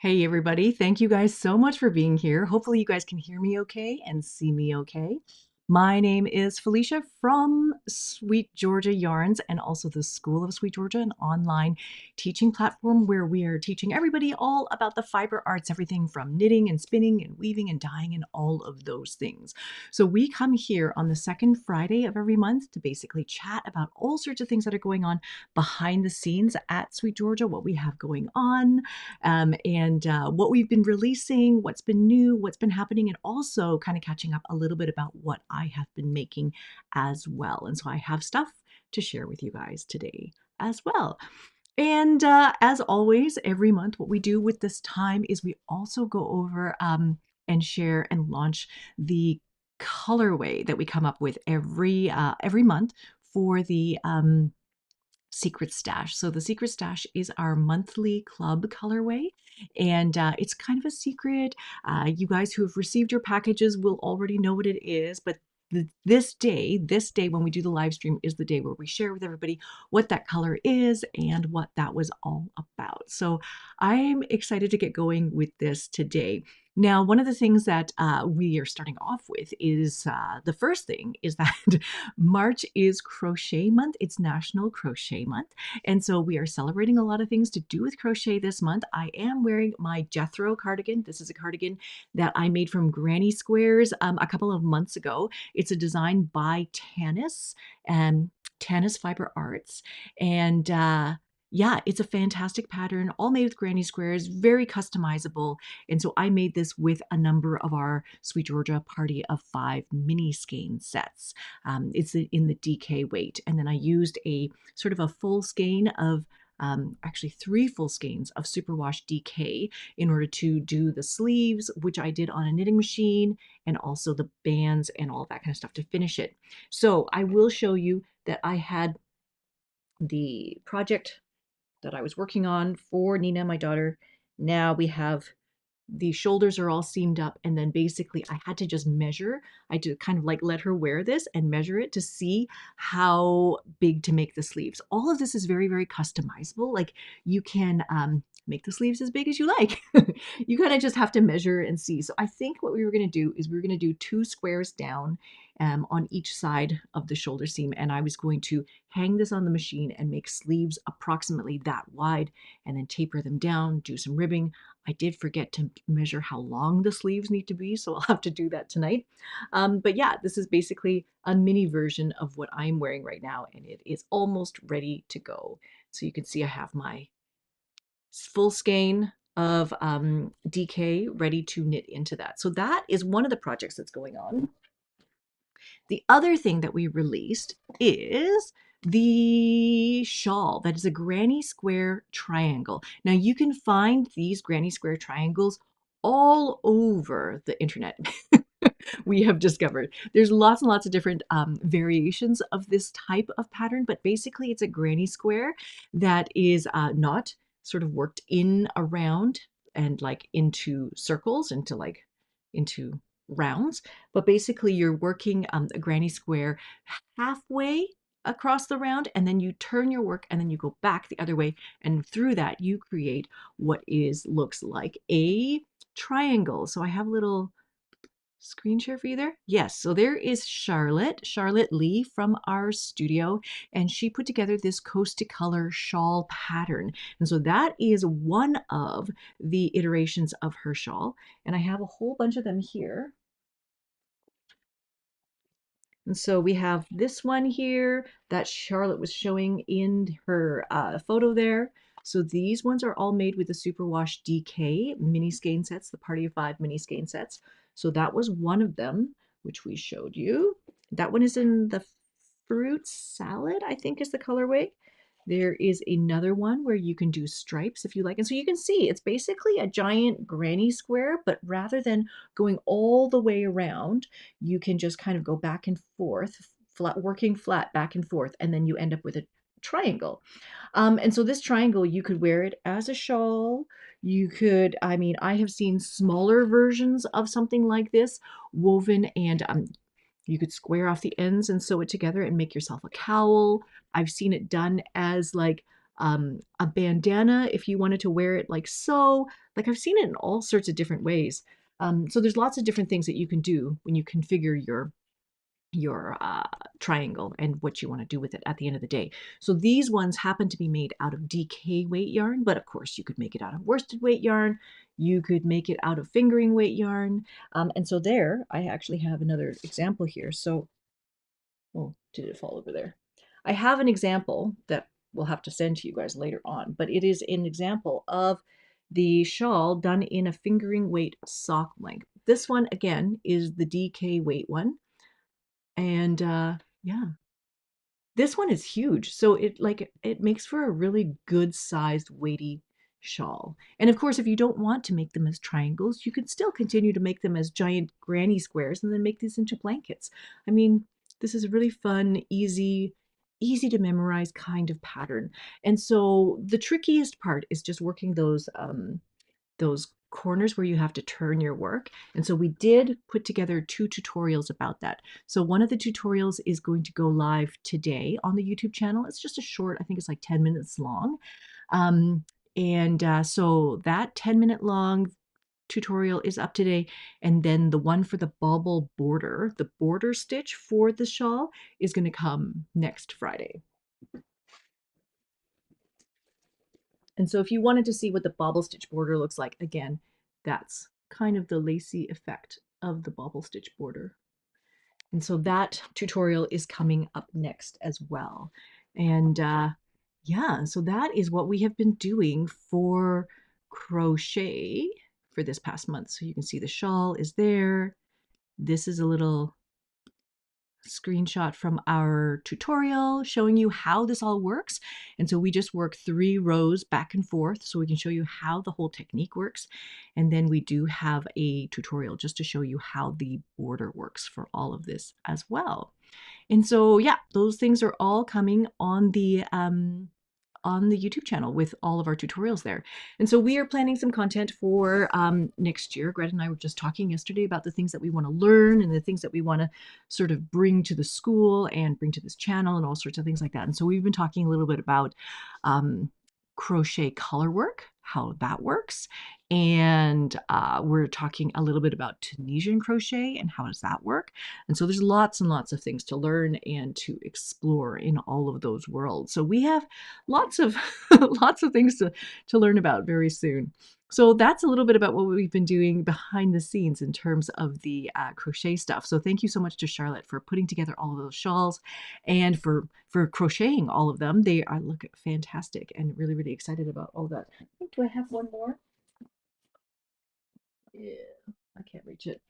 Hey everybody, thank you guys so much for being here. Hopefully you guys can hear me okay and see me okay. My name is Felicia from SweetGeorgia Yarns and also the School of SweetGeorgia, an online teaching platform where we are teaching everybody all about the fiber arts, everything from knitting and spinning and weaving and dyeing and all of those things. So we come here on the second Friday of every month to basically chat about all sorts of things that are going on behind the scenes at SweetGeorgia, what we have going on, and what we've been releasing, what's been new, what's been happening, and also kind of catching up a little bit about what I have been making as well. And so I have stuff to share with you guys today as well. And as always, every month, what we do with this time is we also go over and share and launch the colorway that we come up with every month for the Secret Stash. So the Secret Stash is our monthly club colorway, and it's kind of a secret. You guys who have received your packages will already know what it is, but this day when we do the live stream is the day where we share with everybody what that color is and what that was all about. So I'm excited to get going with this today. Now, one of the things that we are starting off with is the first thing is that March is Crochet Month. It's National Crochet Month. And so we are celebrating a lot of things to do with crochet this month. I am wearing my Jethro cardigan. This is a cardigan that I made from granny squares a couple of months ago. It's a design by Tanis Fibre Arts. And yeah, it's a fantastic pattern, all made with granny squares, very customizable. And so I made this with a number of our Sweet Georgia Party of 5 mini skein sets. It's in the DK weight. And then I used a sort of a full skein of actually 3 full skeins of superwash DK in order to do the sleeves, which I did on a knitting machine, and also the bands and all that kind of stuff to finish it. So I will show you that I had the project that I was working on for Nina, my daughter. Now we have the shoulders are all seamed up, and then basically I had to just measure. I had to kind of like let her wear this and measure it to see how big to make the sleeves. All of this is very, very customizable. Like you can make the sleeves as big as you like. You kind of just have to measure and see. So I think what we were going to do is we were going to do 2 squares down on each side of the shoulder seam, and I was going to hang this on the machine and make sleeves approximately that wide and then taper them down, do some ribbing. I did forget to measure how long the sleeves need to be, so I'll have to do that tonight. But yeah, this is basically a mini version of what I'm wearing right now, and it is almost ready to go. So you can see I have my full skein of DK ready to knit into that. So that is one of the projects that's going on. The other thing that we released is the shawl that is a granny square triangle. Now you can find these granny square triangles all over the internet. We have discovered there's lots and lots of different variations of this type of pattern, but basically it's a granny square that is not sort of worked in around and like into circles, into rounds, but basically you're working a granny square halfway across the round, and then you turn your work and then you go back the other way, and through that you create what looks like a triangle. So I have a little screen share for you there. Yes, so there is Charlotte Lee from our studio, and she put together this Coast to Color shawl pattern. And so that is one of the iterations of her shawl, and I have a whole bunch of them here. And so we have this one here that Charlotte was showing in her photo there. So these ones are all made with the Superwash DK mini skein sets, the Party of 5 mini skein sets. So that was one of them, which we showed you. That one is in the fruit salad, I think is the colorway. There is another one where you can do stripes if you like. And so you can see it's basically a giant granny square, but rather than going all the way around, you can just kind of go back and forth, working flat back and forth, and then you end up with a triangle. And so this triangle, you could wear it as a shawl. You could, I mean, I have seen smaller versions of something like this woven, and you could square off the ends and sew it together and make yourself a cowl. I've seen it done as like A bandana if you wanted to wear it like so. Like I've seen it in all sorts of different ways. So there's lots of different things that you can do when you configure your triangle and what you want to do with it at the end of the day. So these ones happen to be made out of DK weight yarn, but of course you could make it out of worsted weight yarn. You could make it out of fingering weight yarn. And so there, I actually have another example here. So, oh, did it fall over there? I have an example that we'll have to send to you guys later on, but it is an example of the shawl done in a fingering weight sock length. This one, again, is the DK weight one. And yeah, this one is huge. So it makes for a really good sized weighty shawl. And of course, if you don't want to make them as triangles, you can still continue to make them as giant granny squares and then make these into blankets. I mean, this is a really fun, easy to memorize kind of pattern. And so the trickiest part is just working those corners where you have to turn your work. And so we did put together 2 tutorials about that. So one of the tutorials is going to go live today on the YouTube channel. It's just a short, I think it's like 10 minutes long. So that 10-minute long tutorial is up today. And then the one for the bauble border, the border stitch for the shawl, is going to come next Friday. And so if you wanted to see what the bobble stitch border looks like, again, that's kind of the lacy effect of the bobble stitch border. And so that tutorial is coming up next as well. And yeah, so that is what we have been doing for crochet for this past month. So you can see the shawl is there. This is a little screenshot from our tutorial showing you how this all works. And so we just work 3 rows back and forth so we can show you how the whole technique works. And then we do have a tutorial just to show you how the border works for all of this as well. And so, yeah, those things are all coming on the YouTube channel with all of our tutorials there. And so we are planning some content for next year. Greta and I were just talking yesterday about the things that we want to learn and the things that we want to sort of bring to the school and bring to this channel and all sorts of things like that. And so we've been talking a little bit about crochet color work, how that works. And we're talking a little bit about Tunisian crochet and how does that work. And so there's lots and lots of things to learn and to explore in all of those worlds. So we have lots of lots of things to learn about very soon. So that's a little bit about what we've been doing behind the scenes in terms of the crochet stuff. So thank you so much to Charlotte for putting together all of those shawls and for crocheting all of them. They are look fantastic and really, really excited about all that. I think, do I have one more? Yeah, I can't reach it.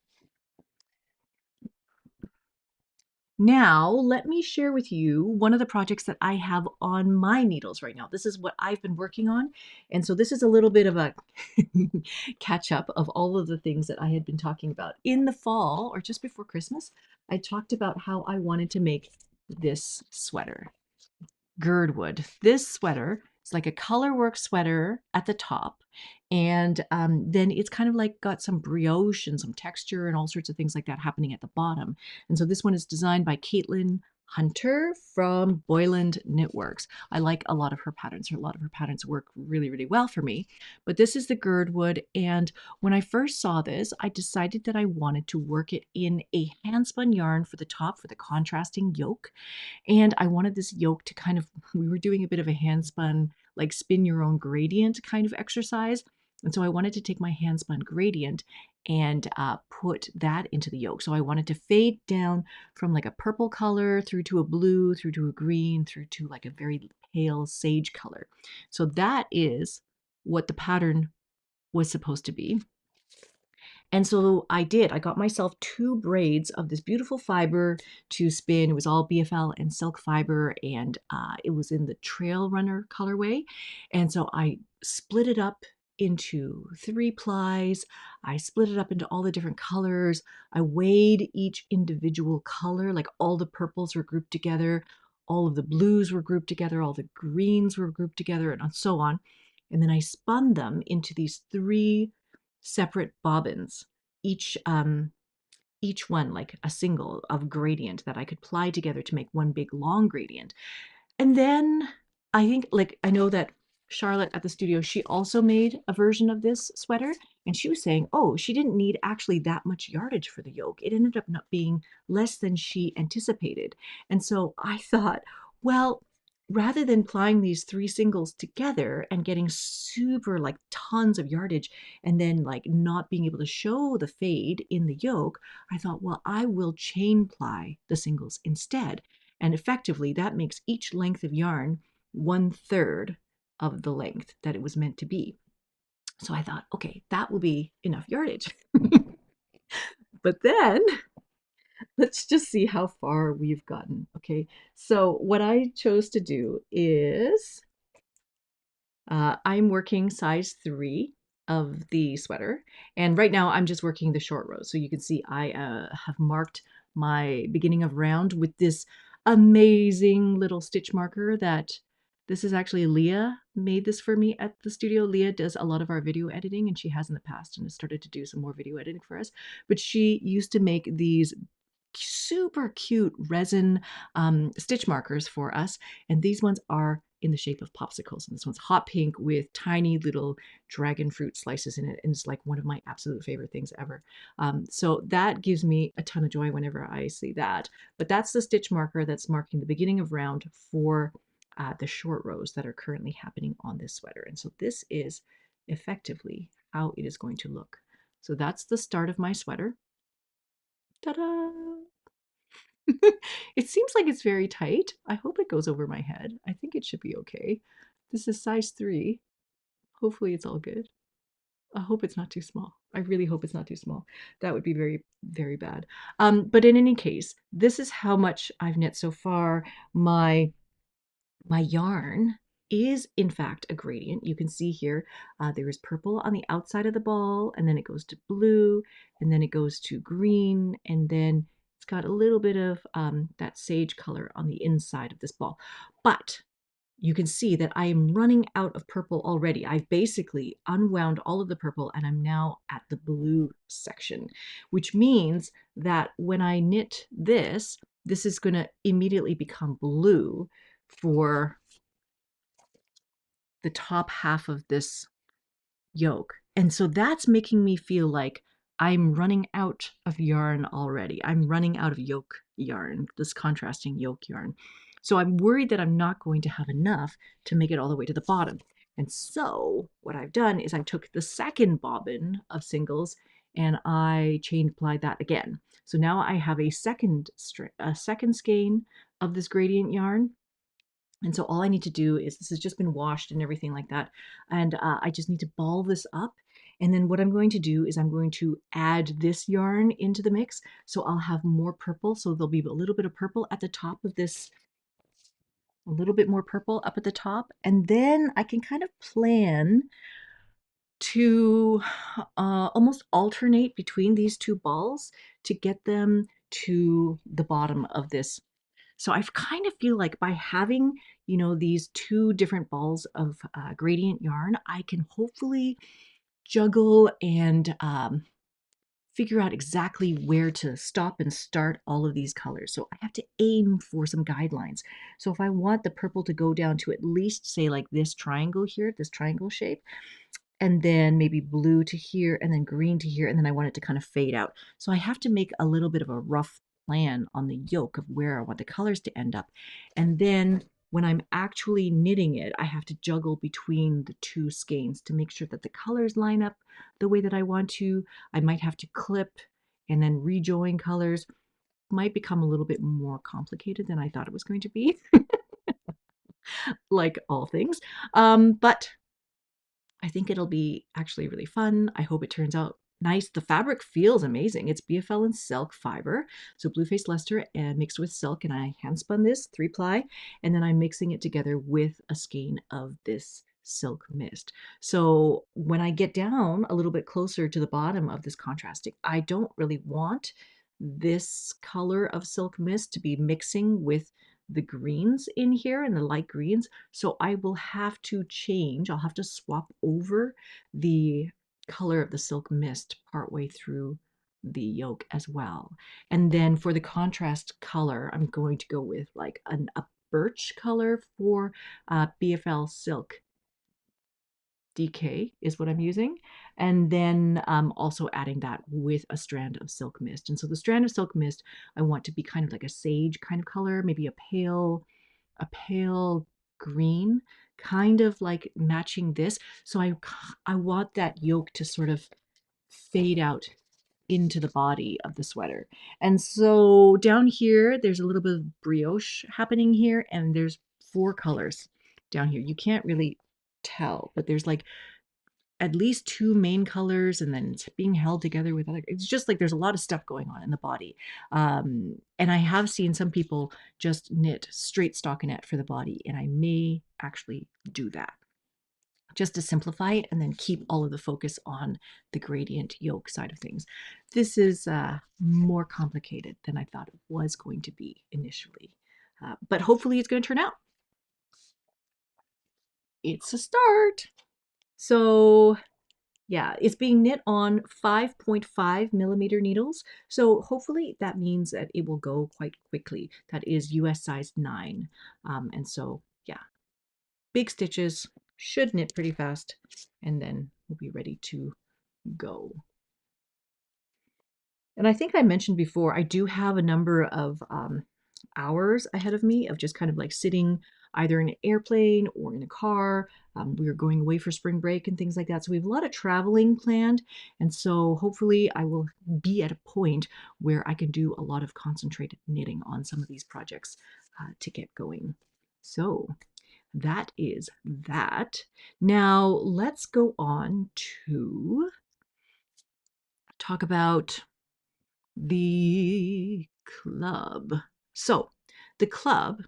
Now, let me share with you one of the projects that I have on my needles right now. This is what I've been working on. And so this is a little bit of a catch up of all of the things that I had been talking about. In the fall or just before Christmas, I talked about how I wanted to make this sweater. Girdwood. This sweater is like a colorwork sweater at the top, and then it's kind of like got some brioche and some texture and all sorts of things like that happening at the bottom. And so this one is designed by Caitlin Hunter from Boyland Knitworks. I like a lot of her patterns. A lot of her patterns work really, really well for me. But this is the Girdwood, and when I first saw this, I decided that I wanted to work it in a handspun yarn for the top for the contrasting yoke. And I wanted this yoke to kind of, we were doing a bit of a handspun, like spin your own gradient kind of exercise. And so I wanted to take my handspun gradient and put that into the yoke. So I wanted to fade down from like a purple color through to a blue, through to a green, through to like a very pale sage color. So that is what the pattern was supposed to be. And so I did. I got myself 2 braids of this beautiful fiber to spin. It was all BFL and silk fiber, and it was in the Trail Runner colorway. And so I split it up into 3 plies. I split it up into all the different colors. I weighed each individual color, like all the purples were grouped together, all of the blues were grouped together, all the greens were grouped together, and so on. And then I spun them into these 3 separate bobbins, each one like a single of gradient that I could ply together to make one big long gradient. And then I think, like, I know that Charlotte at the studio, she also made a version of this sweater, and she was saying, oh, she didn't need actually that much yardage for the yoke. It ended up not being less than she anticipated. And so I thought, well, rather than plying these three singles together and getting super like tons of yardage and then like not being able to show the fade in the yoke, I thought, well, I will chain ply the singles instead. And effectively, that makes each length of yarn 1/3 of the length that it was meant to be. So I thought, okay, that will be enough yardage. But then let's just see how far we've gotten. Okay, so what I chose to do is I'm working size 3 of the sweater, and right now I'm just working the short rows. So you can see I have marked my beginning of round with this amazing little stitch marker that this is actually Leah made this for me at the studio. Leah does a lot of our video editing, and she has in the past and has started to do some more video editing for us. But she used to make these super cute resin stitch markers for us. And these ones are in the shape of popsicles. And this one's hot pink with tiny little dragon fruit slices in it. And it's like one of my absolute favorite things ever. So that gives me a ton of joy whenever I see that. But that's the stitch marker that's marking the beginning of round for the short rows that are currently happening on this sweater. And so this is effectively how it is going to look. So that's the start of my sweater. Ta-da! It seems like it's very tight. I hope it goes over my head. I think it should be okay. This is size 3. Hopefully it's all good. I hope it's not too small. I really hope it's not too small. That would be very, very bad. But in any case, this is how much I've knit so far. My yarn is in fact a gradient. You can see here there is purple on the outside of the ball, and then it goes to blue, and then it goes to green, and then it's got a little bit of that sage color on the inside of this ball. But you can see that I am running out of purple already. I've basically unwound all of the purple and I'm now at the blue section, which means that when I knit this, this is going to immediately become blue for the top half of this yoke. And so that's making me feel like I'm running out of yarn already. I'm running out of yoke yarn, this contrasting yoke yarn. So I'm worried that I'm not going to have enough to make it all the way to the bottom. And so what I've done is I took the second bobbin of singles and I chain plied that again. So now I have a second skein of this gradient yarn. And so all I need to do is, this has just been washed and everything like that. And I just need to ball this up. And then what I'm going to do is I'm going to add this yarn into the mix. So I'll have more purple. So there'll be a little bit of purple at the top of this, a little bit more purple up at the top. And then I can kind of plan to almost alternate between these two balls to get them to the bottom of this. So I kind of feel like by having, you know, these two different balls of gradient yarn, I can hopefully juggle and figure out exactly where to stop and start all of these colors. So I have to aim for some guidelines. So if I want the purple to go down to at least say like this triangle here, this triangle shape, and then maybe blue to here, and then green to here, and then I want it to kind of fade out. So I have to make a little bit of a rough plan on the yoke of where I want the colors to end up. And then when I'm actually knitting it, I have to juggle between the two skeins to make sure that the colors line up the way that I want to. I might have to clip and then rejoin colors. Might become a little bit more complicated than I thought it was going to be, like all things. But I think it'll be actually really fun. I hope it turns out nice. The fabric feels amazing. It's BFL and silk fiber, so blue faced Leicester and mixed with silk, and I hand spun this 3-ply, and then I'm mixing it together with a skein of this silk mist. So when I get down a little bit closer to the bottom of this contrasting, I don't really want this color of silk mist to be mixing with the greens in here and the light greens. So I will have to change, I'll have to swap over the color of the silk mist partway through the yoke as well. And then for the contrast color, I'm going to go with like a birch color for BFL silk. DK is what I'm using. And then also adding that with a strand of silk mist. And so the strand of silk mist, I want to be kind of like a sage kind of color, maybe a pale green, kind of like matching this. So I want that yoke to sort of fade out into the body of the sweater. And so down here, there's a little bit of brioche happening here, and there's 4 colors down here. You can't really tell, but there's like at least 2 main colors, and then it's being held together with other. It's just like there's a lot of stuff going on in the body. And I have seen some people just knit straight stockinette for the body, and I may actually do that just to simplify it and then keep all of the focus on the gradient yoke side of things. This is more complicated than I thought it was going to be initially, but hopefully it's going to turn out. It's a start. So yeah, it's being knit on 5.5 millimeter needles. So hopefully that means that it will go quite quickly. That is US size 9. And so, yeah, big stitches, should knit pretty fast, and then we'll be ready to go. And I think I mentioned before, I do have a number of hours ahead of me of just kind of like sitting either in an airplane or in a car. We are going away for spring break and things like that. So we have a lot of traveling planned. And so hopefully I will be at a point where I can do a lot of concentrated knitting on some of these projects to get going. So that is that. Now let's go on to talk about the club. So the club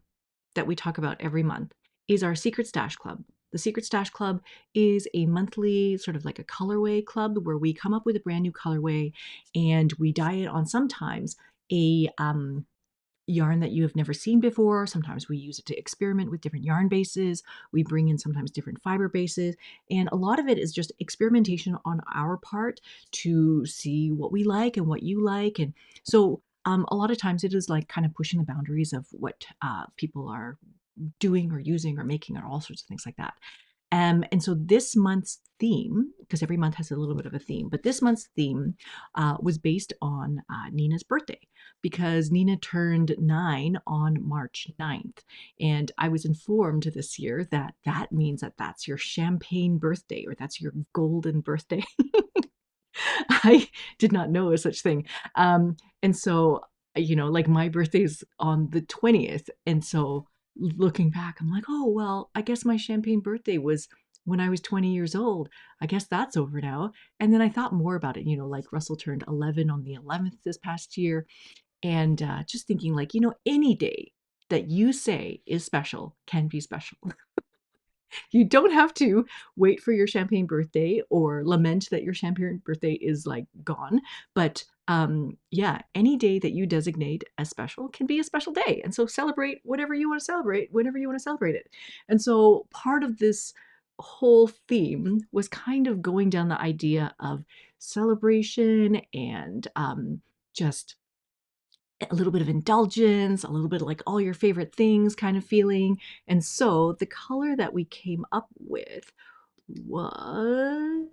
that we talk about every month is our Secret Stash Club. The Secret Stash Club is a monthly sort of like a colorway club where we come up with a brand new colorway and we dye it on sometimes a yarn that you have never seen before. Sometimes we use it to experiment with different yarn bases. We bring in sometimes different fiber bases. And a lot of it is just experimentation on our part to see what we like and what you like. And so a lot of times it is like kind of pushing the boundaries of what people are doing or using or making or all sorts of things like that. And so this month's theme, because every month has a little bit of a theme, but this month's theme was based on Nina's birthday because Nina turned 9 on March 9th. And I was informed this year that that means that that's your champagne birthday or that's your golden birthday. I did not know a such thing. And so, like my birthday's on the 20th. And so looking back, I'm like, oh, well, I guess my champagne birthday was when I was 20 years old. I guess that's over now. And then I thought more about it, like Russell turned 11 on the 11th this past year. And just thinking like, any day that you say is special can be special. You don't have to wait for your champagne birthday or lament that your champagne birthday is like gone. But yeah, any day that you designate as special can be a special day. And so celebrate whatever you want to celebrate, whenever you want to celebrate it. And so part of this whole theme was kind of going down the idea of celebration and just a little bit of indulgence, a little bit of like all your favorite things kind of feeling. And so the color that we came up with was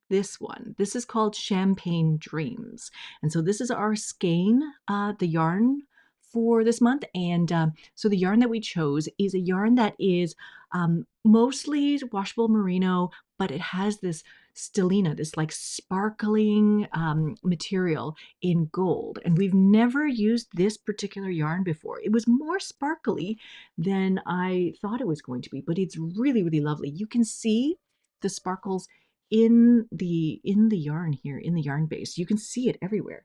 this one. This is called Champagne Dreams. And so this is our skein, the yarn for this month. And so the yarn that we chose is a yarn that is mostly washable merino, but it has this stellina, this like sparkling material in gold. And we've never used this particular yarn before. It was more sparkly than I thought it was going to be, but it's really, really lovely. You can see the sparkles in the yarn here, in the yarn base. You can see it everywhere.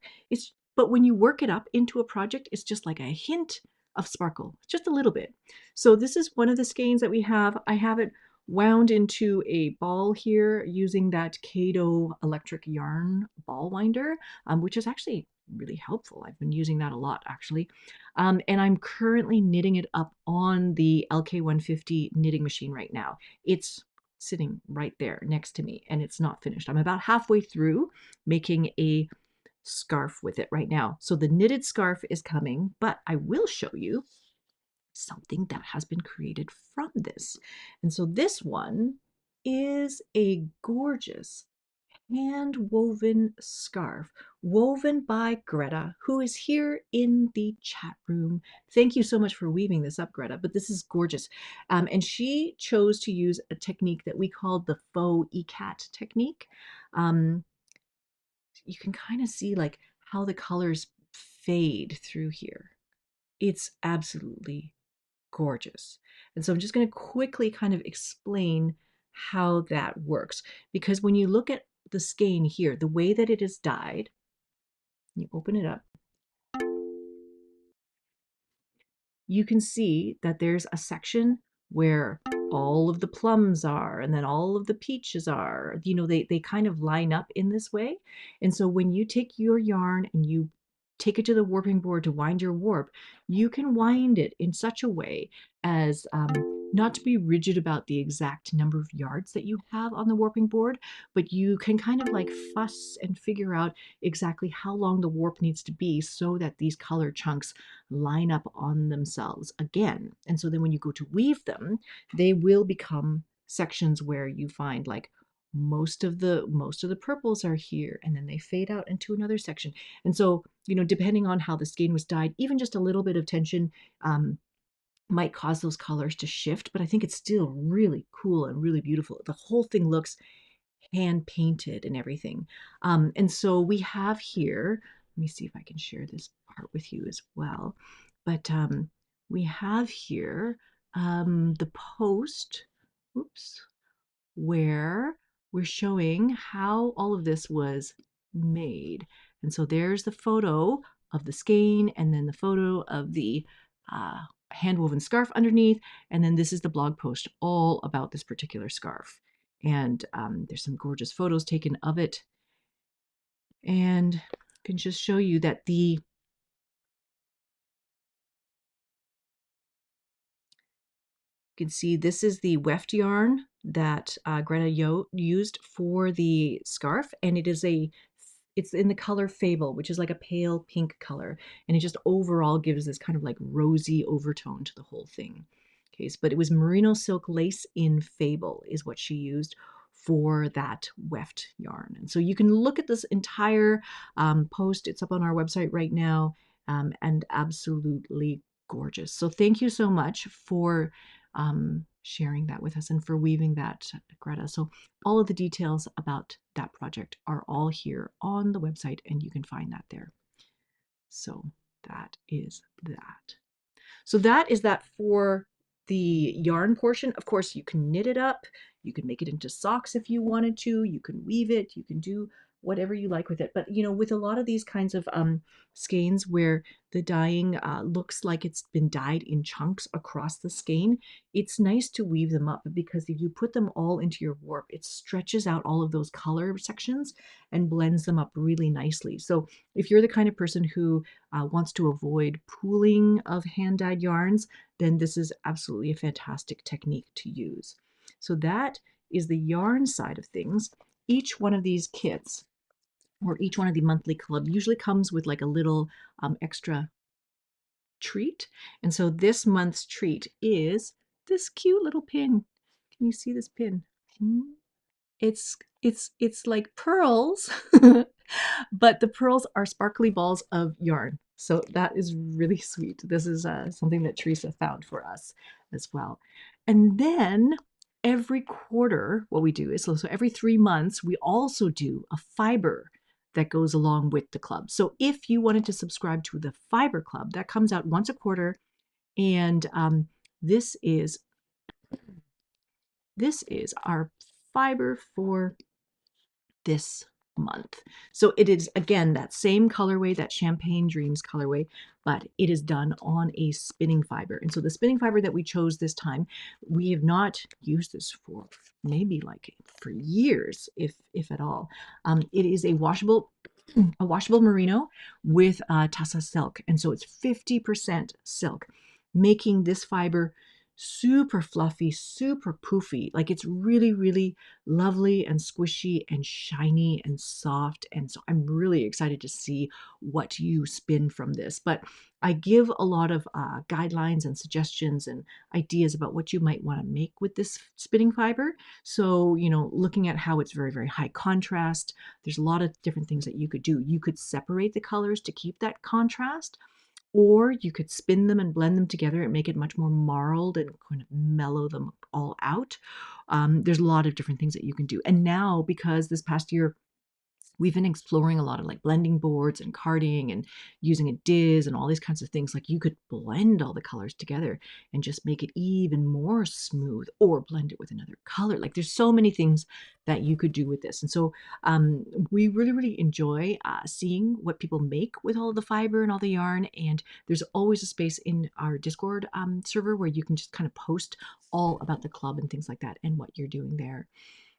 But when you work it up into a project, it's just like a hint of sparkle, just a little bit. So this is one of the skeins that we have. I have it wound into a ball here using that Kato electric yarn ball winder, which is actually really helpful. I've been using that a lot actually. And I'm currently knitting it up on the LK150 knitting machine right now. It's sitting right there next to me and it's not finished. I'm about halfway through making a scarf with it right now. So the knitted scarf is coming, but I will show you something that has been created from this. And so this one is a gorgeous hand-woven scarf woven by Greta, who is here in the chat room. Thank you so much for weaving this up, Greta, but this is gorgeous. And she chose to use a technique that we call the faux ikat technique. You can kind of see like how the colors fade through here. It's absolutely gorgeous. And so I'm just going to quickly kind of explain how that works. Because when you look at the skein here, the way that it is dyed, you open it up, you can see that there's a section where all of the plums are and then all of the peaches are. You know, they kind of line up in this way. And so when you take your yarn and you take it to the warping board to wind your warp, you can wind it in such a way as not to be rigid about the exact number of yards that you have on the warping board, but you can kind of like fuss and figure out exactly how long the warp needs to be so that these color chunks line up on themselves again. And so then when you go to weave them, they will become sections where you find like most of the purples are here, and then they fade out into another section. And so, you know, depending on how the skein was dyed, even just a little bit of tension might cause those colors to shift, but I think it's still really cool and really beautiful. The whole thing looks hand painted and everything. And so we have here, let me see if I can share this part with you as well. But we have here the post, oops, where we're showing how all of this was made. And so there's the photo of the skein, and then the photo of the hand-woven scarf underneath, and then this is the blog post all about this particular scarf. And there's some gorgeous photos taken of it, and I can just show you that you can see this is the weft yarn that Greta used for the scarf, and it's in the color Fable, which is like a pale pink color, and it just overall gives this kind of like rosy overtone to the whole thing. Okay, but it was merino silk lace in Fable is what she used for that weft yarn. And so you can look at this entire post. It's up on our website right now, and absolutely gorgeous. So thank you so much for sharing that with us and for weaving that, Greta. So all of the details about that project are all here on the website, and you can find that there. So that is that. So that is that for the yarn portion. Of course, you can knit it up. You can make it into socks if you wanted to. You can weave it. You can do whatever you like with it. But, you know, with a lot of these kinds of skeins where the dyeing looks like it's been dyed in chunks across the skein, it's nice to weave them up, because if you put them all into your warp, it stretches out all of those color sections and blends them up really nicely. So if you're the kind of person who wants to avoid pooling of hand-dyed yarns, then this is absolutely a fantastic technique to use. So that is the yarn side of things. Each one of these kits, or each one of the monthly club, usually comes with like a little extra treat. And so this month's treat is this cute little pin. Can you see this pin? It's like pearls, but the pearls are sparkly balls of yarn. So that is really sweet. This is something that Teresa found for us as well. And then every quarter, what we do is, so every 3 months, we also do a fiber that goes along with the club. So if you wanted to subscribe to the Fibre Club, that comes out once a quarter, and this is our fiber for this month. So it is, again, that same colorway, that Champagne Dreams colorway, but it is done on a spinning fiber. And so the spinning fiber that we chose this time, we have not used this for maybe like for years, if at all. It is a washable merino with Tassa silk. And so it's 50% silk, making this fiber super fluffy, super poofy. Like it's really, really lovely and squishy and shiny and soft. And so I'm really excited to see what you spin from this. But I give a lot of guidelines and suggestions and ideas about what you might want to make with this spinning fiber. So, you know, looking at how it's very, very high contrast, there's a lot of different things that you could do. You could separate the colors to keep that contrast, or you could spin them and blend them together and make it much more marled and kind of mellow them all out. There's a lot of different things that you can do. And now, because this past year, we've been exploring a lot of like blending boards and carding and using a diz and all these kinds of things. Like you could blend all the colors together and just make it even more smooth, or blend it with another color. Like there's so many things that you could do with this. And so we really, really enjoy seeing what people make with all the fiber and all the yarn. And there's always a space in our Discord server where you can just kind of post all about the club and things like that and what you're doing there.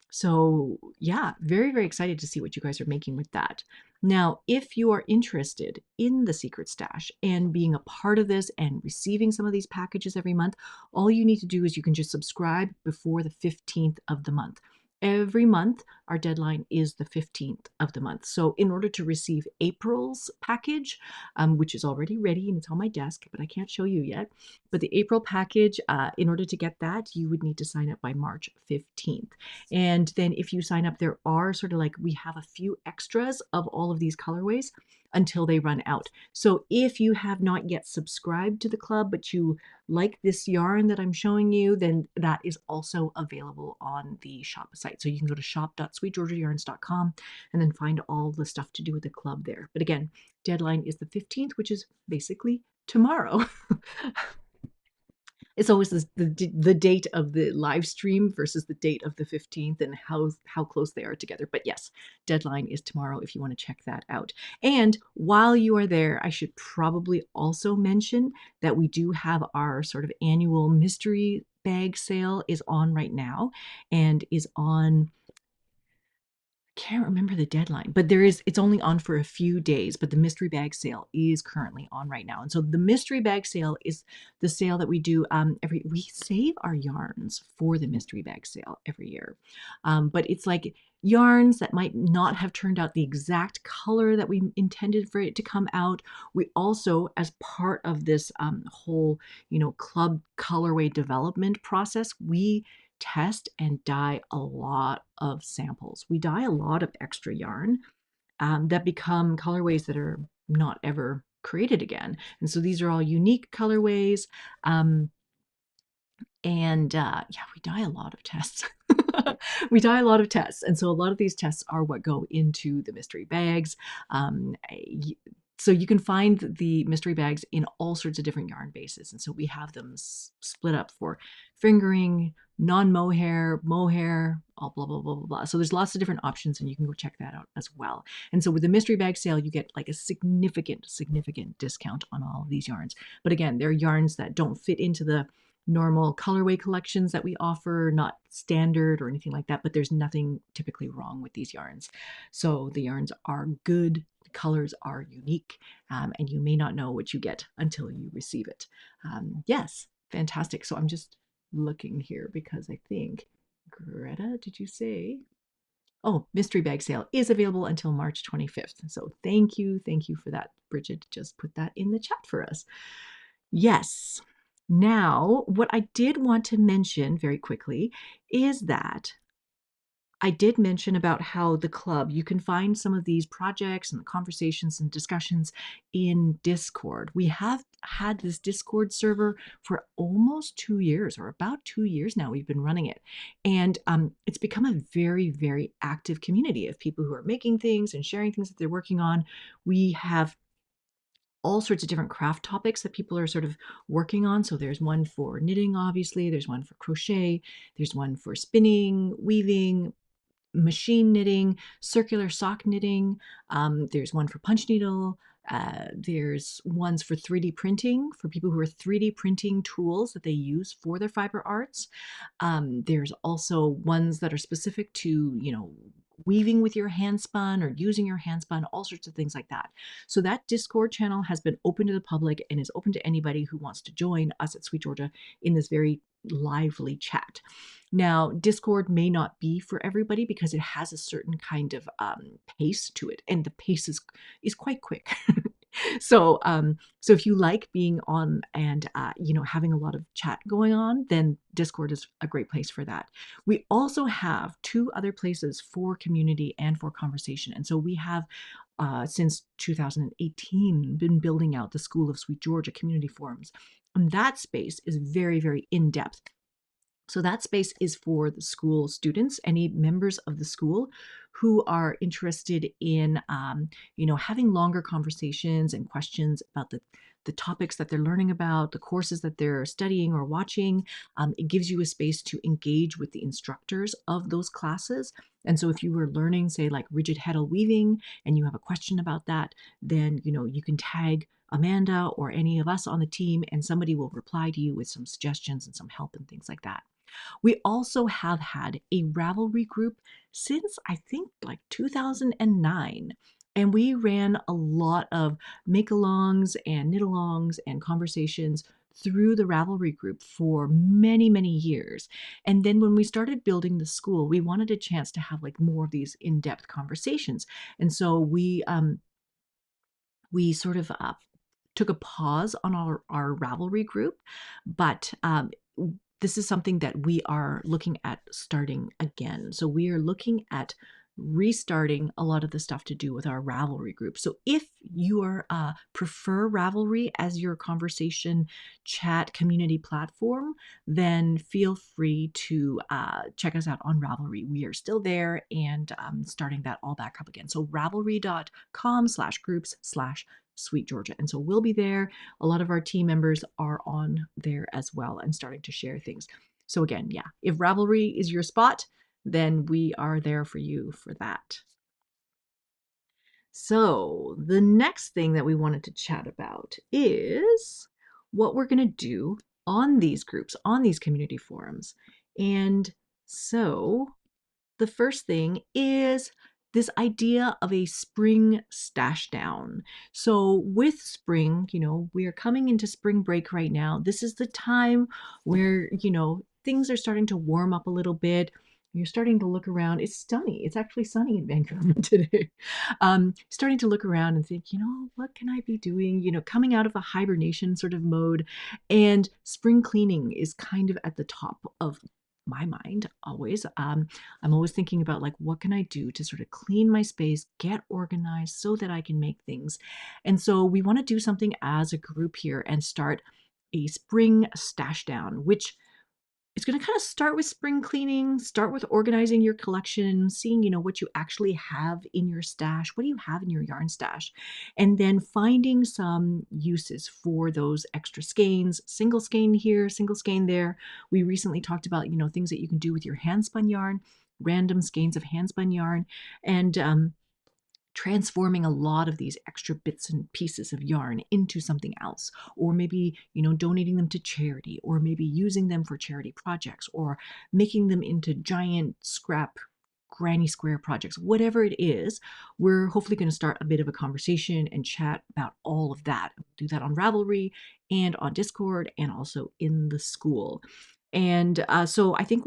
So yeah, very, very excited to see what you guys are making with that. Now, if you are interested in the Secret Stash and being a part of this and receiving some of these packages every month, all you need to do is you can just subscribe before the 15th of the month. Every month, our deadline is the 15th of the month. So in order to receive April's package, which is already ready and it's on my desk, but I can't show you yet, but the April package, in order to get that, you would need to sign up by March 15th. And then if you sign up, there are sort of like, we have a few extras of all of these colorways until they run out. So if you have not yet subscribed to the club, but you like this yarn that I'm showing you, then that is also available on the shop site. So you can go to shop.sweetgeorgiayarns.com and then find all the stuff to do with the club there. But again, deadline is the 15th, which is basically tomorrow. It's always the date of the live stream versus the date of the 15th and how close they are together. But yes, deadline is tomorrow if you want to check that out. And while you are there, I should probably also mention that we do have our sort of annual mystery bag sale is on right now, and is on, can't remember the deadline, but it's only on for a few days, but the mystery bag sale is currently on right now. And so the mystery bag sale is the sale that we do we save our yarns for the mystery bag sale every year. But it's like yarns that might not have turned out the exact color that we intended for it to come out. We also, as part of this whole, club colorway development process, we test and dye a lot of samples. We dye a lot of extra yarn that become colorways that are not ever created again. And so these are all unique colorways. And yeah, we dye a lot of tests. We dye a lot of tests. And so a lot of these tests are what go into the mystery bags. So you can find the mystery bags in all sorts of different yarn bases. And so we have them split up for fingering, non-mohair, mohair, all blah, blah, blah, blah, blah. So there's lots of different options, and you can go check that out as well. And so with the mystery bag sale, you get like a significant, significant discount on all of these yarns. But again, they're yarns that don't fit into the normal colorway collections that we offer, not standard or anything like that, but there's nothing typically wrong with these yarns. So the yarns are good, the colors are unique, and you may not know what you get until you receive it. Yes, fantastic. So I'm just looking here because I think, Greta, did you say? Oh, mystery bag sale is available until March 25th. So thank you for that. Bridget just put that in the chat for us. Yes. Now, what I did want to mention very quickly is that I did mention about how the club, you can find some of these projects and the conversations and discussions in Discord. We have had this Discord server for almost 2 years, or about 2 years now we've been running it. And it's become a very, very active community of people who are making things and sharing things that they're working on. We have all sorts of different craft topics that people are sort of working on. So there's one for knitting, obviously, there's one for crochet, there's one for spinning, weaving, machine knitting, circular sock knitting. There's one for punch needle. There's ones for 3D printing for people who are 3D printing tools that they use for their fiber arts. There's also ones that are specific to, weaving with your handspun or using your handspun, all sorts of things like that. So that Discord channel has been open to the public and is open to anybody who wants to join us at SweetGeorgia in this very lively chat. Now, Discord may not be for everybody because it has a certain kind of pace to it, and the pace is quite quick. So if you like being on and having a lot of chat going on, then Discord is a great place for that. We also have two other places for community and for conversation, and so we have since 2018 been building out the School of SweetGeorgia community forums, and that space is very, very in depth. So that space is for the school students, any members of the school who are interested in, having longer conversations and questions about the topics that they're learning about, the courses that they're studying or watching. It gives you a space to engage with the instructors of those classes. And so if you were learning, say, like rigid heddle weaving, and you have a question about that, then, you can tag Amanda or any of us on the team, and somebody will reply to you with some suggestions and some help and things like that. We also have had a Ravelry group since I think like 2009. And we ran a lot of make-alongs and knit-alongs and conversations through the Ravelry group for many, many years. And then when we started building the school, we wanted a chance to have like more of these in-depth conversations. And so we sort of took a pause on our Ravelry group, but this is something that we are looking at starting again. So we are looking at restarting a lot of the stuff to do with our Ravelry group. So if you are prefer Ravelry as your conversation chat community platform, then feel free to check us out on Ravelry. We are still there and starting that all back up again. So ravelry.com/groups/SweetGeorgia. And so we'll be there. A lot of our team members are on there as well and starting to share things. So again, yeah, if Ravelry is your spot, then we are there for you for that. So the next thing that we wanted to chat about is what we're going to do on these groups, on these community forums. And so the first thing is this idea of a spring stash down. So with spring, we are coming into spring break right now. This is the time where, things are starting to warm up a little bit. You're starting to look around. It's sunny. It's actually sunny in Vancouver today. Starting to look around and think, what can I be doing? Coming out of a hibernation sort of mode, and spring cleaning is kind of at the top of my mind always. I'm always thinking about like, what can I do to sort of clean my space, get organized so that I can make things. And so we want to do something as a group here and start a spring stash down, which it's going to kind of start with spring cleaning, start with organizing your collection, seeing, what you actually have in your stash. What do you have in your yarn stash? And then finding some uses for those extra skeins, single skein here, single skein there. We recently talked about, things that you can do with your handspun yarn, random skeins of handspun yarn, and transforming a lot of these extra bits and pieces of yarn into something else, or maybe donating them to charity, or maybe using them for charity projects, or making them into giant scrap granny square projects. Whatever it is, we're hopefully going to start a bit of a conversation and chat about all of that. Do that on Ravelry and on Discord and also in the school. And so I think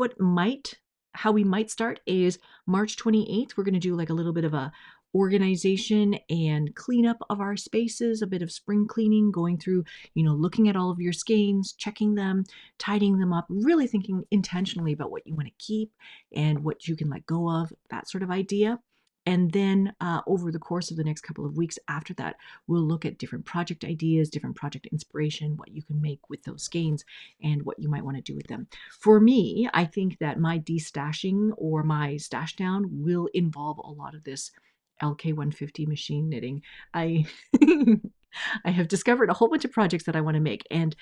how we might start is March 28th. We're going to do like a little bit of a organization and cleanup of our spaces, a bit of spring cleaning, going through, looking at all of your skeins, checking them, tidying them up, really thinking intentionally about what you want to keep and what you can let go of, that sort of idea. And then over the course of the next couple of weeks after that, we'll look at different project ideas, different project inspiration, what you can make with those skeins, and what you might want to do with them. For me, I think that my destashing or my stash down will involve a lot of this LK150 machine knitting. I I have discovered a whole bunch of projects that I want to make, and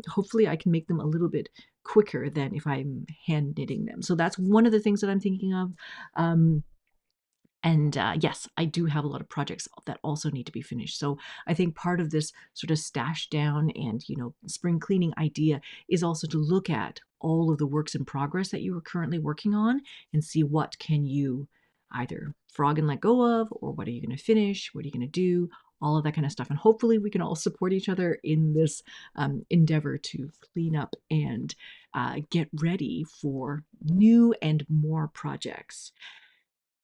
hopefully I can make them a little bit quicker than if I'm hand knitting them. So that's one of the things that I'm thinking of. And yes, I do have a lot of projects that also need to be finished. So I think part of this sort of stash down and, spring cleaning idea is also to look at all of the works in progress that you are currently working on and see what can you either frog and let go of, or what are you going to finish? What are you going to do? All of that kind of stuff. And hopefully we can all support each other in this endeavor to clean up and get ready for new and more projects.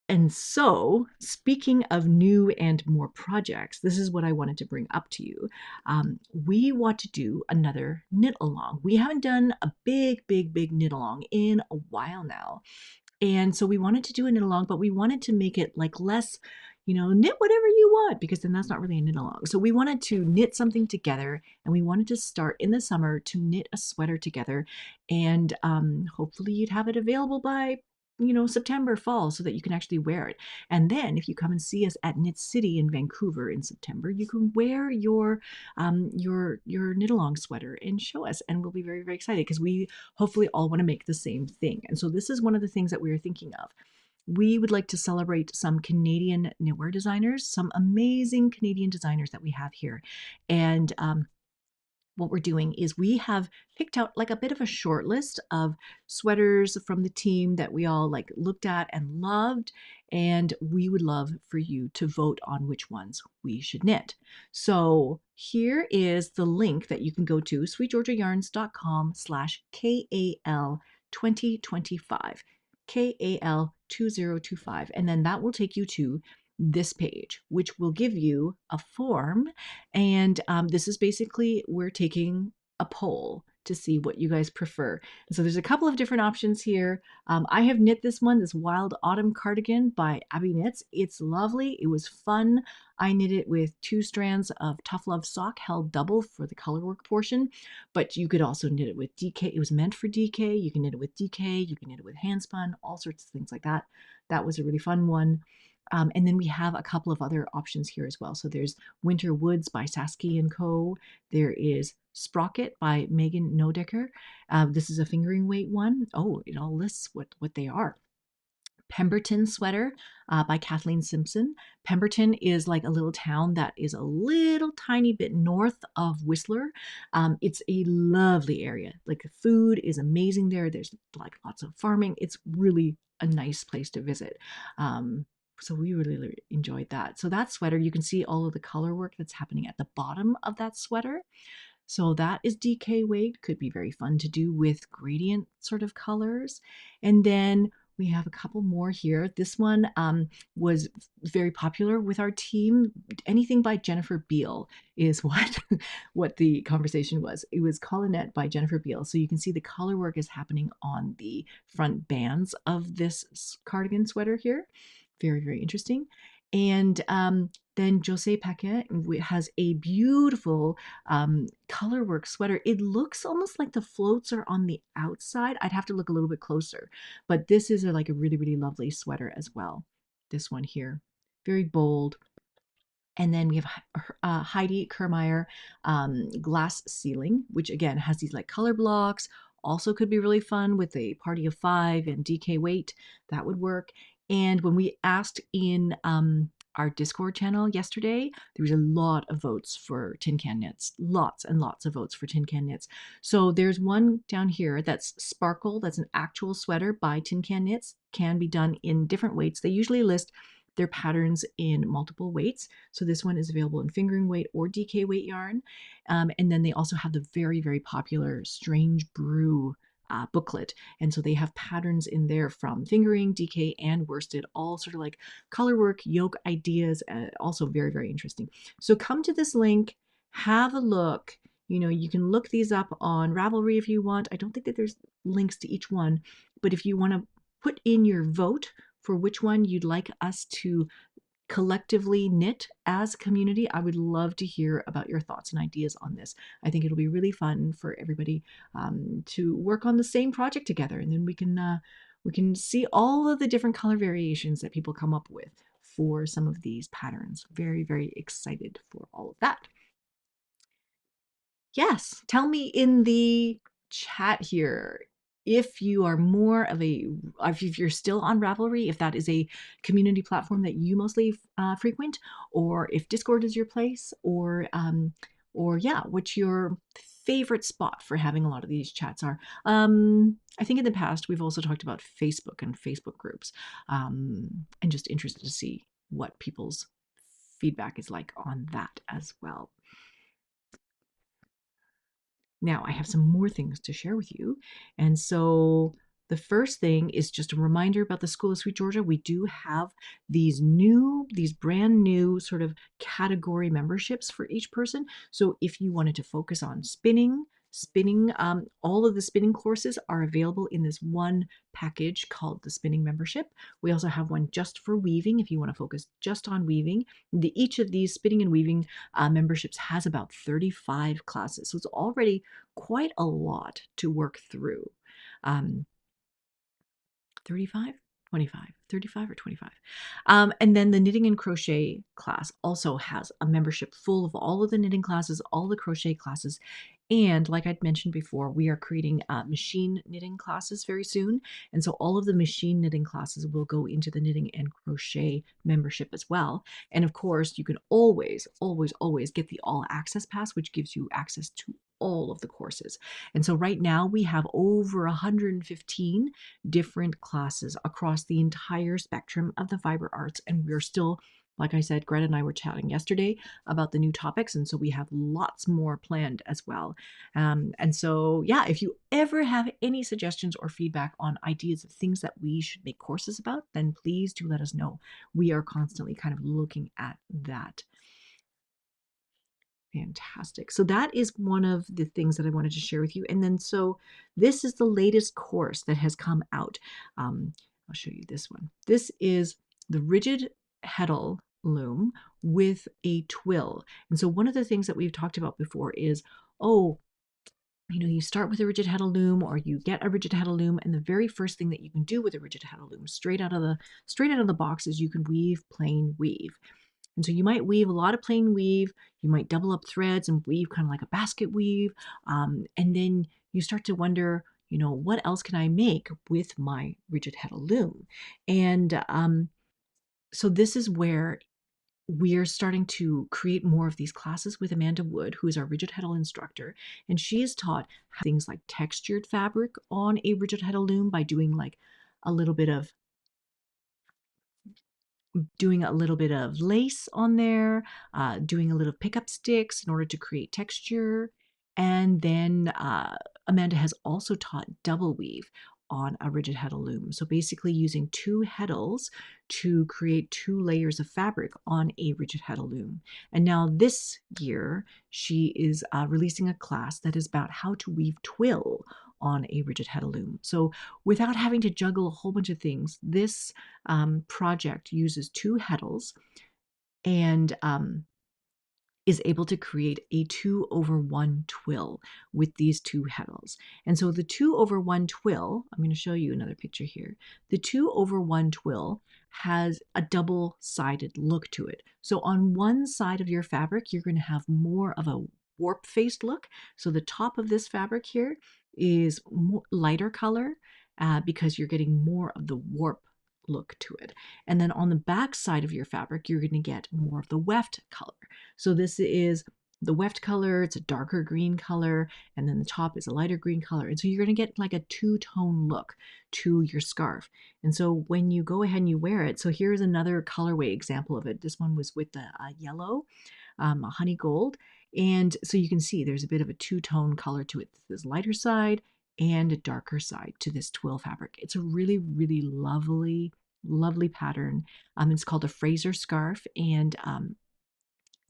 And so, speaking of new and more projects, this is what I wanted to bring up to you. We want to do another knit along. We haven't done a big knit along in a while now. And so we wanted to do a knit along, but we wanted to make it like less, knit whatever you want, because then that's not really a knit along. So we wanted to knit something together, and we wanted to start in the summer to knit a sweater together. And hopefully you'd have it available by September, fall, so that you can actually wear it. And then if you come and see us at Knit City in Vancouver in September, you can wear your knit along sweater and show us, and we'll be very, very excited because we hopefully all want to make the same thing. And so this is one of the things that we are thinking of. We would like to celebrate some Canadian knitwear designers, some amazing Canadian designers that we have here. And what we're doing is we have picked out like a bit of a short list of sweaters from the team that we all like looked at and loved, and we would love for you to vote on which ones we should knit. So here is the link that you can go to, sweetgeorgiayarns.com/KAL 2025, KAL 2025, and then that will take you to this page, which will give you a form. And this is basically, we're taking a poll to see what you guys prefer. And so there's a couple of different options here. I have knit this one, this Wild Autumn cardigan by Abby Knits. It's lovely. It was fun. I knit it with 2 strands of Tough Love sock held double for the colorwork portion, but you could also knit it with DK. It was meant for DK. You can knit it with DK. You can knit it with handspun, all sorts of things like that. That was a really fun one. And then we have a couple of other options here as well. So there's Winter Woods by Sasky & Co. There is Sprocket by Megan Nodecker. This is a fingering weight one. Oh, it all lists what they are. Pemberton Sweater by Kathleen Simpson. Pemberton is like a little town that is a little tiny bit north of Whistler. It's a lovely area. Like the food is amazing there. There's like lots of farming. It's really a nice place to visit. So we really enjoyed that. So that sweater, you can see all of the color work that's happening at the bottom of that sweater. So that is DK weight, could be very fun to do with gradient sort of colors. And then we have a couple more here. This one was very popular with our team. Anything by Jennifer Beal is what the conversation was. It was Colinette by Jennifer Beal. So you can see the color work is happening on the front bands of this cardigan sweater here. Very, very interesting. And then Jose Paquet has a beautiful colorwork sweater. It looks almost like the floats are on the outside. I'd have to look a little bit closer, but this is like a really, really lovely sweater as well. This one here, very bold. And then we have Heidi Kermeyer glass ceiling, which again has these like color blocks. Also could be really fun with a party of 5 and DK weight. That would work. And when we asked in our Discord channel yesterday, there was a lot of votes for tin can knits. Lots and lots of votes for tin can knits. So there's one down here that's Sparkle. That's an actual sweater by Tin Can Knits. Can be done in different weights. They usually list their patterns in multiple weights. So this one is available in fingering weight or DK weight yarn. And then they also have the very, very popular Strange Brew booklet. And so they have patterns in there from fingering, DK, and worsted, all sort of like color work, yoke ideas, also very, very interesting. So come to this link, have a look. You can look these up on Ravelry if you want. I don't think that there's links to each one, but if you want to put in your vote for which one you'd like us to collectively knit as a community, I would love to hear about your thoughts and ideas on this. I think it'll be really fun for everybody to work on the same project together, and then we can see all of the different color variations that people come up with for some of these patterns. Very, very excited for all of that. Yes, tell me in the chat here if you are more of if you're still on Ravelry, if that is a community platform that you mostly frequent, or if Discord is your place, or or yeah, what your favorite spot for having a lot of these chats are. I think in the past we've also talked about Facebook and Facebook groups, and just interested to see what people's feedback is like on that as well. Now, I have some more things to share with you. And so the first thing is just a reminder about the School of SweetGeorgia. We do have these brand new sort of category memberships for each person. So if you wanted to focus on spinning, all of the spinning courses are available in this one package called the spinning membership. We also have one just for weaving if you want to focus just on weaving. Each of these spinning and weaving memberships has about 35 classes. So it's already quite a lot to work through. 35, 25, 35 or 25. And then the knitting and crochet class also has a membership full of all of the knitting classes, all the crochet classes. And like I'd mentioned before, we are creating machine knitting classes very soon. And so all of the machine knitting classes will go into the knitting and crochet membership as well. And of course, you can always, always, always get the all access pass, which gives you access to all of the courses. And so right now we have over 115 different classes across the entire spectrum of the fiber arts. And we're still, like I said, Greta and I were chatting yesterday about the new topics. And so we have lots more planned as well. And so, yeah, if you ever have any suggestions or feedback on ideas of things that we should make courses about, then please do let us know. We are constantly kind of looking at that. Fantastic. So that is one of the things that I wanted to share with you. And then, so this is the latest course that has come out. I'll show you this one. This is the rigid heddle loom with a twill. And so one of the things that we've talked about before is, you start with a rigid heddle loom, or you get a rigid heddle loom, and the very first thing that you can do with a rigid heddle loom straight out of the box is you can weave plain weave. And so you might weave a lot of plain weave, you might double up threads and weave kind of like a basket weave. And then you start to wonder, what else can I make with my rigid heddle loom? And so this is where we're starting to create more of these classes with Amanda Wood, who is our rigid heddle instructor. And she has taught things like textured fabric on a rigid heddle loom by doing like a little bit of lace on there, doing a little pickup sticks in order to create texture. And then Amanda has also taught double weave on a rigid heddle loom. So basically using two heddles to create two layers of fabric on a rigid heddle loom. And now this year, she is releasing a class that is about how to weave twill on a rigid heddle loom. So without having to juggle a whole bunch of things, this project uses two heddles and is able to create a 2/1 twill with these two heddles. And so the 2/1 twill, I'm going to show you another picture here. The 2/1 twill has a double-sided look to it. So on one side of your fabric, you're going to have more of a warp-faced look. So the top of this fabric here is lighter color because you're getting more of the warp look to it. And then on the back side of your fabric, you're going to get more of the weft color. So this is the weft color, it's a darker green color, and then the top is a lighter green color. And so you're going to get like a two-tone look to your scarf. And so when you go ahead and you wear it, so here's another colorway example of it. This one was with the yellow, a honey gold. And so you can see there's a bit of a two-tone color to it. This lighter side and a darker side to this twill fabric. It's a really, really lovely, lovely pattern. It's called a Fraser scarf. And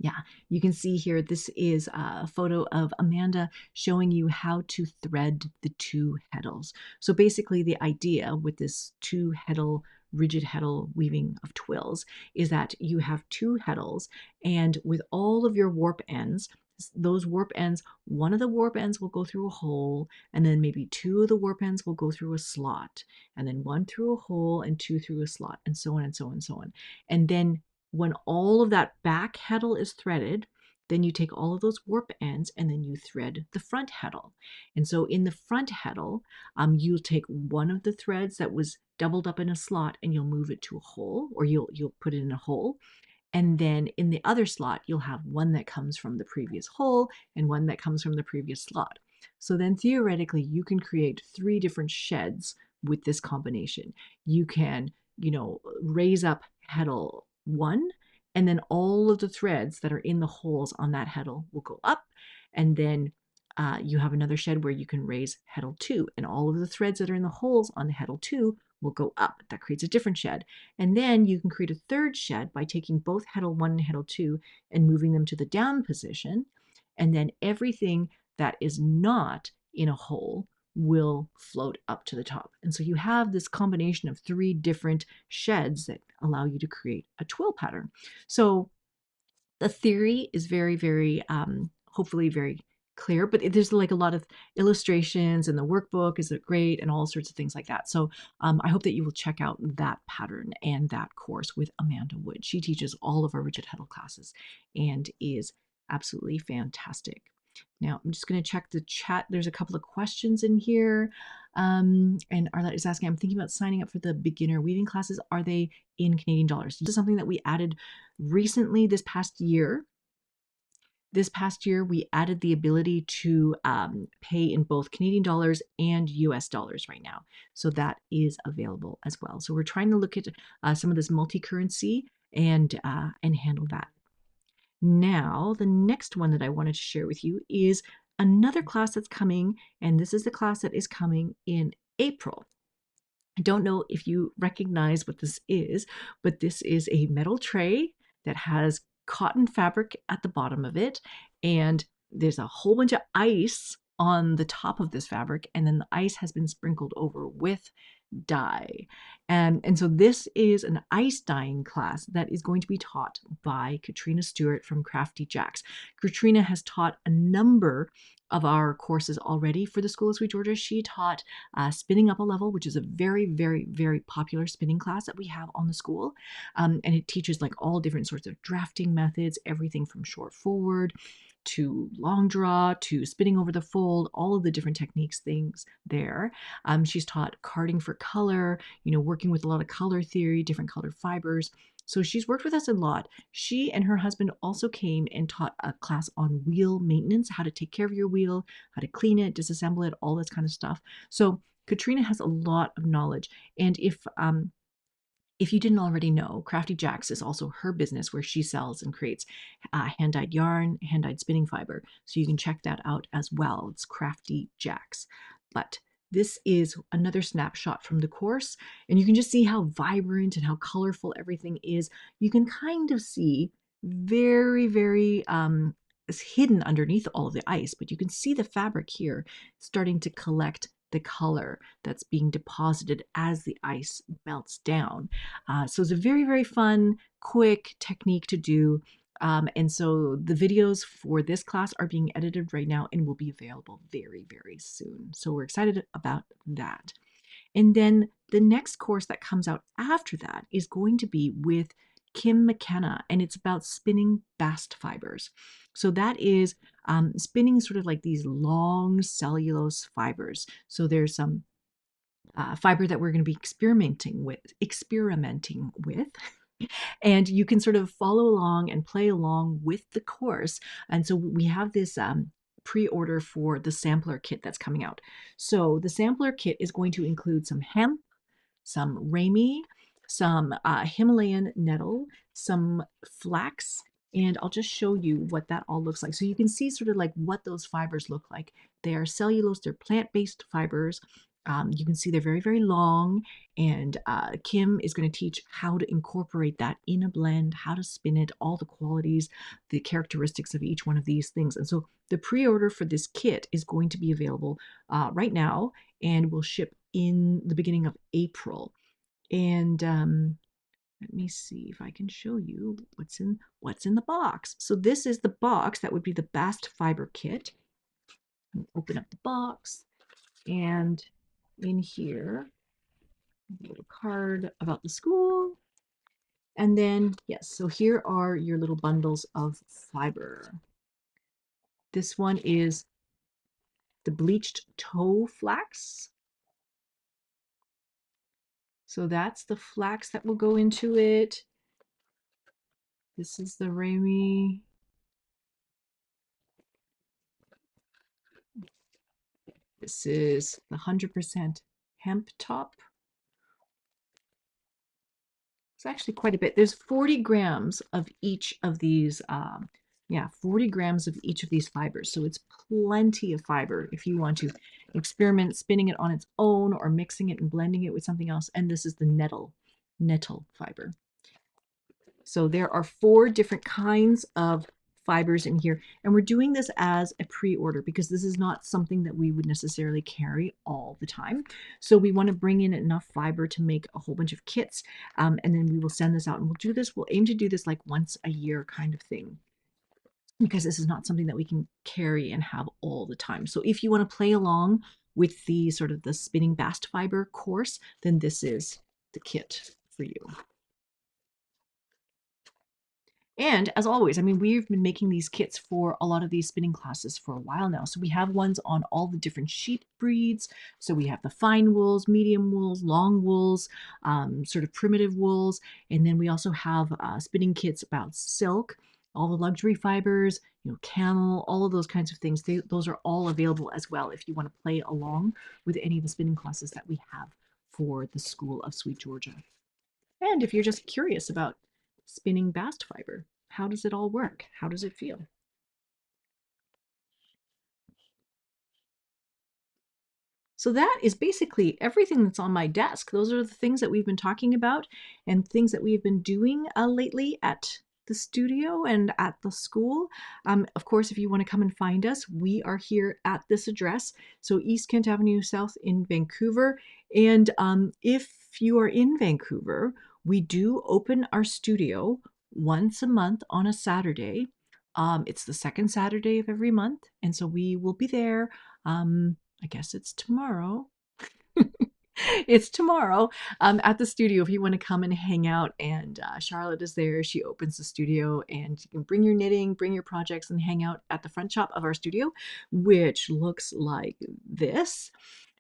yeah, you can see here, this is a photo of Amanda showing you how to thread the two heddles. So basically the idea with this two heddle, rigid heddle weaving of twills is that you have two heddles, and with all of your warp ends, those warp ends, one of the warp ends will go through a hole, and then maybe two of the warp ends will go through a slot, and then one through a hole and two through a slot, and so on and so on and so on. And then when all of that back heddle is threaded, then you take all of those warp ends and then you thread the front heddle. And so in the front heddle, you'll take one of the threads that was doubled up in a slot and you'll move it to a hole, or you'll put it in a hole. And then in the other slot, you'll have one that comes from the previous hole and one that comes from the previous slot. So then theoretically, you can create 3 different sheds with this combination. You can, raise up heddle 1, and then all of the threads that are in the holes on that heddle will go up. And then you have another shed where you can raise heddle 2, and all of the threads that are in the holes on the heddle 2 will go up. That creates a different shed. And then you can create a third shed by taking both heddle 1 and heddle 2 and moving them to the down position. And then everything that is not in a hole will float up to the top. And so you have this combination of 3 different sheds that allow you to create a twill pattern. So the theory is very, very, hopefully very clear, but there's like a lot of illustrations, and the workbook is great and all sorts of things like that. So I hope that you will check out that pattern and that course with Amanda Wood. She teaches all of our rigid heddle classes and is absolutely fantastic. Now I'm just going to check the chat. There's a couple of questions in here. And Arlette is asking, I'm thinking about signing up for the beginner weaving classes. Are they in Canadian dollars? This is something that we added recently this past year. This past year, we added the ability to pay in both Canadian dollars and US dollars right now. So that is available as well. So we're trying to look at some of this multi-currency and handle that. Now, the next one that I wanted to share with you is another class that's coming, and this is the class that is coming in April. I don't know if you recognize what this is, but this is a metal tray that has cotton fabric at the bottom of it, and there's a whole bunch of ice on the top of this fabric, and then the ice has been sprinkled over with dye. And so this is an ice dyeing class that is going to be taught by Katrina Stewart from Crafty Jacks. Katrina has taught a number of our courses already for the School of SweetGeorgia. She taught Spinning Up a Level, which is a very, very, very popular spinning class that we have on the school. And it teaches like all different sorts of drafting methods, everything from short forward to long draw to spinning over the fold, all of the different techniques things there. She's taught carding for color, working with a lot of color theory, different color fibers. So she's worked with us a lot. She and her husband also came and taught a class on wheel maintenance, how to take care of your wheel, how to clean it, disassemble it, all this kind of stuff. So Katrina has a lot of knowledge. And if you didn't already know, Crafty Jacks is also her business where she sells and creates hand-dyed yarn, hand-dyed spinning fiber. So you can check that out as well. It's Crafty Jacks. But this is another snapshot from the course, and you can just see how vibrant and how colorful everything is. You can kind of see very, very it's hidden underneath all of the ice, but you can see the fabric here starting to collect the color that's being deposited as the ice melts down. So it's a very, very fun, quick technique to do. And so the videos for this class are being edited right now and will be available very, very soon. So we're excited about that. And then the next course that comes out after that is going to be with Kim McKenna, and it's about spinning bast fibers. So that is spinning sort of like these long cellulose fibers. So there's some fiber that we're going to be experimenting with. And you can sort of follow along and play along with the course. And so we have this pre-order for the sampler kit that's coming out. So the sampler kit is going to include some hemp, some rami, some Himalayan nettle, some flax, and I'll just show you what that all looks like. So you can see sort of like what those fibers look like. They are cellulose, they're plant-based fibers. You can see they're very, very long, and Kim is going to teach how to incorporate that in a blend, how to spin it, all the qualities, the characteristics of each one of these things. And so the pre-order for this kit is going to be available right now and will ship in the beginning of April. And let me see if I can show you what's in the box. So this is the box that would be the bast fiber kit. Open up the box, and in here, a little card about the school. And then, yes, so here are your little bundles of fiber. This one is the bleached toe flax. So that's the flax that will go into it. This is the Rami. This is the 100% hemp top. It's actually quite a bit. There's 40 grams of each of these, 40 grams of each of these fibers. So it's plenty of fiber if you want to experiment spinning it on its own or mixing it and blending it with something else. And this is the nettle fiber. So there are 4 different kinds of fibers in here. And we're doing this as a pre-order because this is not something that we would necessarily carry all the time. So we want to bring in enough fiber to make a whole bunch of kits. And then we will send this out and we'll aim to do this like once a year kind of thing, because this is not something that we can carry and have all the time. So if you want to play along with the sort of the spinning bast fiber course, then this is the kit for you. And as always, I mean, we've been making these kits for a lot of these spinning classes for a while now. So we have ones on all the different sheep breeds. So we have the fine wools, medium wools, long wools, sort of primitive wools. And then we also have spinning kits about silk, all the luxury fibers, camel, all of those kinds of things. Those are all available as well if you want to play along with any of the spinning classes that we have for the School of SweetGeorgia. And if you're just curious about spinning bast fiber, how does it all work? How does it feel? So that is basically everything that's on my desk. Those are the things that we've been talking about and things that we've been doing lately at the studio and at the school. Of course, if you want to come and find us, we are here at this address. So East Kent Avenue South in Vancouver. And if you are in Vancouver, we do open our studio once a month on a Saturday. It's the second Saturday of every month. And so we will be there. I guess it's tomorrow. It's tomorrow at the studio if you want to come and hang out. And Charlotte is there. She opens the studio and you can bring your knitting, bring your projects, and hang out at the front shop of our studio, which looks like this.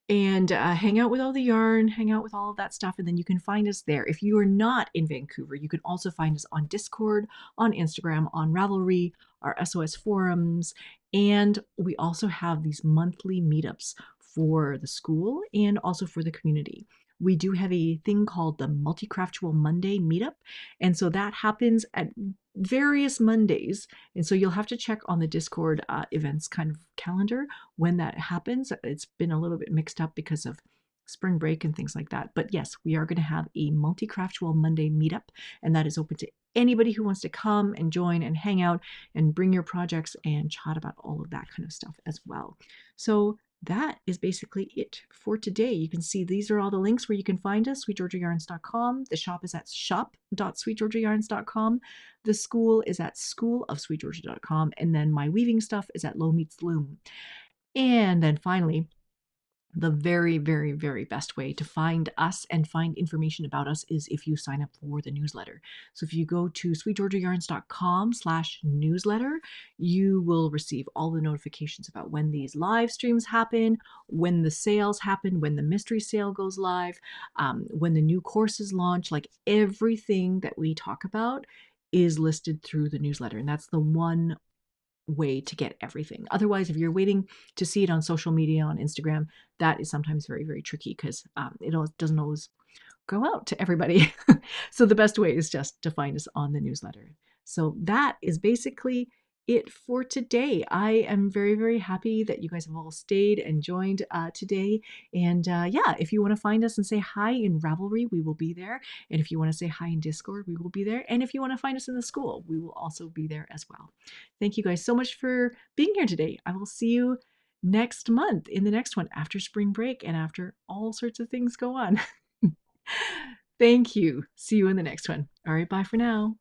And hang out with all the yarn, hang out with all of that stuff, and then you can find us there. If you are not in Vancouver, you can also find us on Discord, on Instagram, on Ravelry, our SOS forums, and we also have these monthly meetups for the school and also for the community. We do have a thing called the Multicraftual Monday meetup, and so that happens at various Mondays. And so you'll have to check on the Discord events kind of calendar when that happens. It's been a little bit mixed up because of spring break and things like that. But yes, we are going to have a Multicraftual Monday meetup, and that is open to anybody who wants to come and join and hang out and bring your projects and chat about all of that kind of stuff as well. So that is basically it for today. You can see these are all the links where you can find us, sweetgeorgiayarns.com. The shop is at shop.sweetgeorgiayarns.com. The school is at schoolofsweetgeorgia.com. And then my weaving stuff is at Low Meets Loom. And then finally, the very, very, very best way to find us and find information about us is if you sign up for the newsletter. So if you go to sweetgeorgiayarns.com/newsletter, you will receive all the notifications about when these live streams happen, when the sales happen, when the mystery sale goes live, when the new courses launch. Like everything that we talk about is listed through the newsletter. And that's the one way to get everything. Otherwise, if you're waiting to see it on social media, on Instagram, that is sometimes very, very tricky because it doesn't always go out to everybody. So the best way is just to find us on the newsletter. So that is basically it for today. I am very, very happy that you guys have all stayed and joined today. And yeah, if you want to find us and say hi in Ravelry, we will be there. And if you want to say hi in Discord, we will be there. And if you want to find us in the school, we will also be there as well. Thank you guys so much for being here today. I will see you next month in the next one after spring break and after all sorts of things go on. Thank you. See you in the next one. All right, bye for now.